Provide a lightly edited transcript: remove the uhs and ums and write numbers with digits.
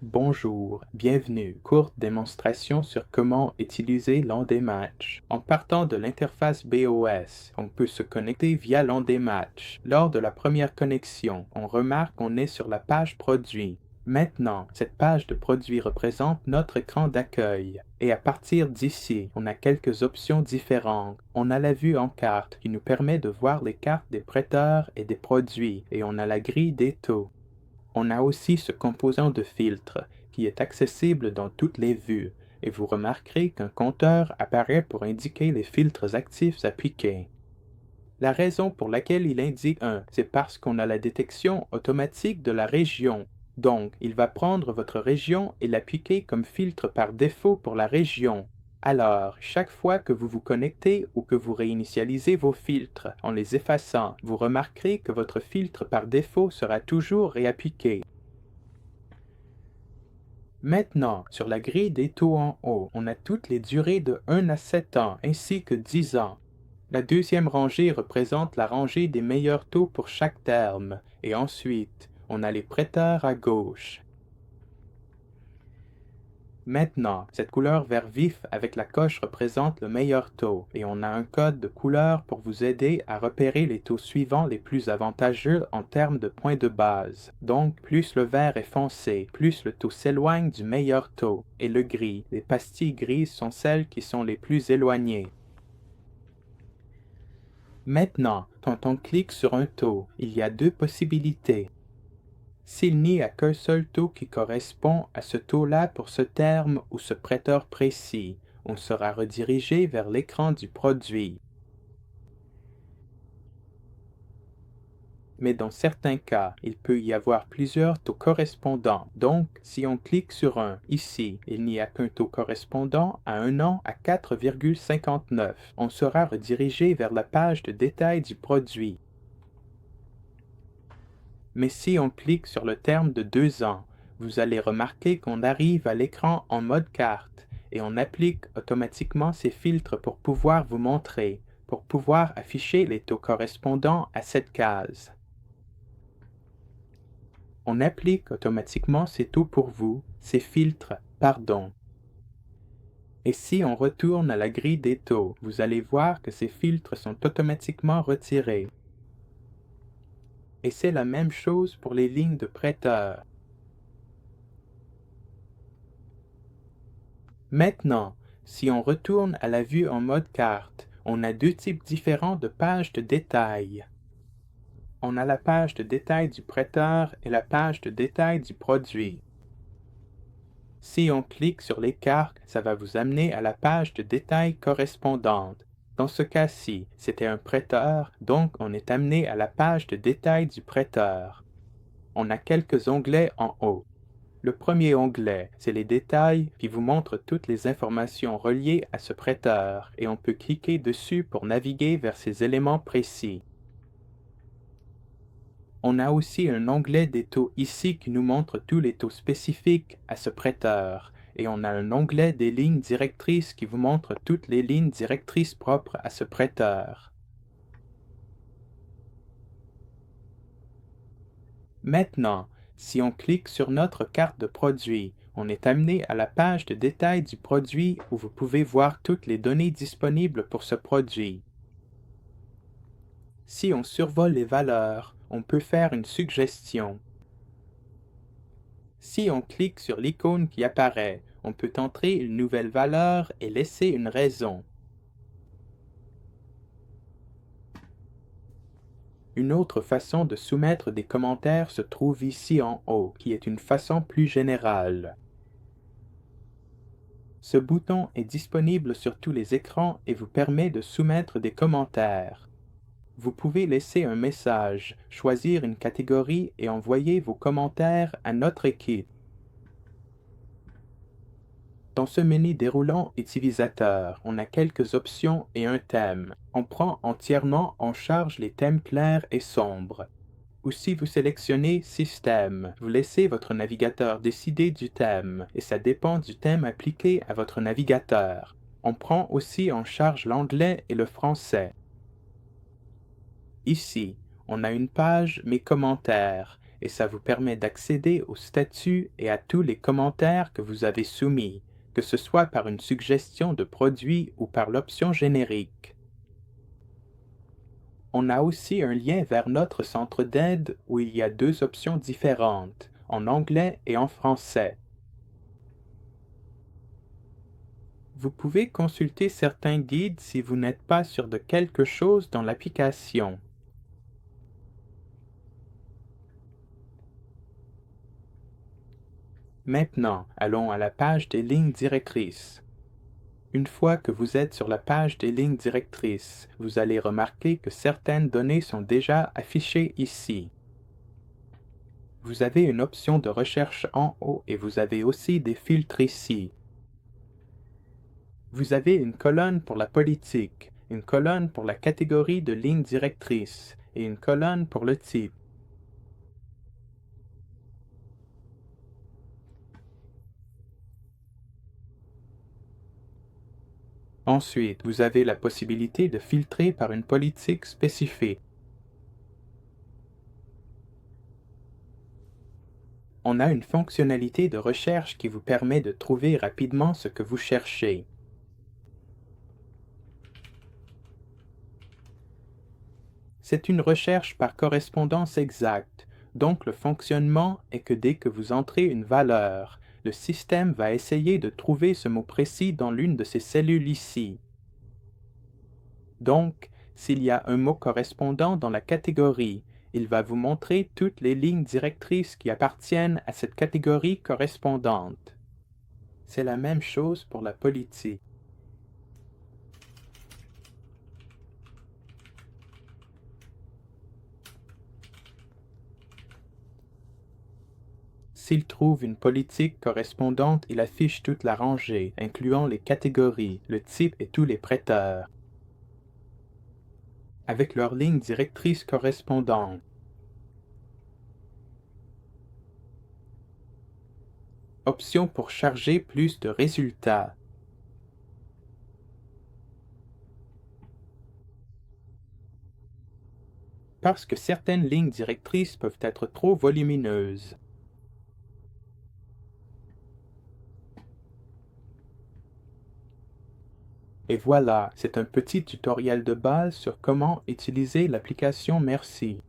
Bonjour, bienvenue. Courte démonstration sur comment utiliser LandMatch. En partant de l'interface BOS, on peut se connecter via LandMatch. Lors de la première connexion, on remarque qu'on est sur la page produit. Maintenant, cette page de produit représente notre écran d'accueil. Et à partir d'ici, on a quelques options différentes. On a la vue en carte qui nous permet de voir les cartes des prêteurs et des produits, et on a la grille des taux. On a aussi ce composant de filtre qui est accessible dans toutes les vues et vous remarquerez qu'un compteur apparaît pour indiquer les filtres actifs appliqués. La raison pour laquelle il indique 1, c'est parce qu'on a la détection automatique de la région. Donc, il va prendre votre région et l'appliquer comme filtre par défaut pour la région. Alors, chaque fois que vous vous connectez ou que vous réinitialisez vos filtres en les effaçant, vous remarquerez que votre filtre par défaut sera toujours réappliqué. Maintenant, sur la grille des taux en haut, on a toutes les durées de 1 à 7 ans ainsi que 10 ans. La deuxième rangée représente la rangée des meilleurs taux pour chaque terme, et ensuite, on a les prêteurs à gauche. Maintenant, cette couleur vert vif avec la coche représente le meilleur taux, et on a un code de couleur pour vous aider à repérer les taux suivants les plus avantageux en termes de points de base. Donc, plus le vert est foncé, plus le taux s'éloigne du meilleur taux, et le gris, les pastilles grises sont celles qui sont les plus éloignées. Maintenant, quand on clique sur un taux, il y a deux possibilités. S'il n'y a qu'un seul taux qui correspond à ce taux-là pour ce terme ou ce prêteur précis, on sera redirigé vers l'écran du produit. Mais dans certains cas, il peut y avoir plusieurs taux correspondants. Donc, si on clique sur un, ici, il n'y a qu'un taux correspondant à un an à 4,59. On sera redirigé vers la page de détail du produit. Mais si on clique sur le terme de 2 ans, vous allez remarquer qu'on arrive à l'écran en mode carte et on applique automatiquement ces filtres pour pouvoir vous montrer, pour pouvoir afficher les taux correspondants à cette case. On applique automatiquement ces taux pour vous, ces filtres, pardon. Et si on retourne à la grille des taux, vous allez voir que ces filtres sont automatiquement retirés. Et c'est la même chose pour les lignes de prêteurs. Maintenant, si on retourne à la vue en mode carte, on a deux types différents de pages de détail. On a la page de détail du prêteur et la page de détail du produit. Si on clique sur les cartes, ça va vous amener à la page de détail correspondante. Dans ce cas-ci, c'était un prêteur, donc on est amené à la page de détail du prêteur. On a quelques onglets en haut. Le premier onglet, c'est les détails qui vous montre toutes les informations reliées à ce prêteur et on peut cliquer dessus pour naviguer vers ces éléments précis. On a aussi un onglet des taux ici qui nous montre tous les taux spécifiques à ce prêteur et on a un onglet des lignes directrices qui vous montre toutes les lignes directrices propres à ce prêteur. Maintenant, si on clique sur notre carte de produit, on est amené à la page de détail du produit où vous pouvez voir toutes les données disponibles pour ce produit. Si on survole les valeurs, on peut faire une suggestion. Si on clique sur l'icône qui apparaît, on peut entrer une nouvelle valeur et laisser une raison. Une autre façon de soumettre des commentaires se trouve ici en haut, qui est une façon plus générale. Ce bouton est disponible sur tous les écrans et vous permet de soumettre des commentaires. Vous pouvez laisser un message, choisir une catégorie et envoyer vos commentaires à notre équipe. Dans ce menu déroulant utilisateur, on a quelques options et un thème. On prend entièrement en charge les thèmes clairs et sombres. Ou si vous sélectionnez Système, vous laissez votre navigateur décider du thème, et ça dépend du thème appliqué à votre navigateur. On prend aussi en charge l'anglais et le français. Ici, on a une page Mes commentaires, et ça vous permet d'accéder au statut et à tous les commentaires que vous avez soumis, que ce soit par une suggestion de produit ou par l'option générique. On a aussi un lien vers notre centre d'aide où il y a deux options différentes, en anglais et en français. Vous pouvez consulter certains guides si vous n'êtes pas sûr de quelque chose dans l'application. Maintenant, allons à la page des lignes directrices. Une fois que vous êtes sur la page des lignes directrices, vous allez remarquer que certaines données sont déjà affichées ici. Vous avez une option de recherche en haut et vous avez aussi des filtres ici. Vous avez une colonne pour la politique, une colonne pour la catégorie de lignes directrices et une colonne pour le type. Ensuite, vous avez la possibilité de filtrer par une politique spécifique. On a une fonctionnalité de recherche qui vous permet de trouver rapidement ce que vous cherchez. C'est une recherche par correspondance exacte, donc le fonctionnement est que dès que vous entrez une valeur, le système va essayer de trouver ce mot précis dans l'une de ces cellules ici. Donc, s'il y a un mot correspondant dans la catégorie, il va vous montrer toutes les lignes directrices qui appartiennent à cette catégorie correspondante. C'est la même chose pour la politique. S'il trouve une politique correspondante, il affiche toute la rangée, incluant les catégories, le type et tous les prêteurs, avec leurs lignes directrices correspondantes. Option pour charger plus de résultats. Parce que certaines lignes directrices peuvent être trop volumineuses. Et voilà, c'est un petit tutoriel de base sur comment utiliser l'application Merci.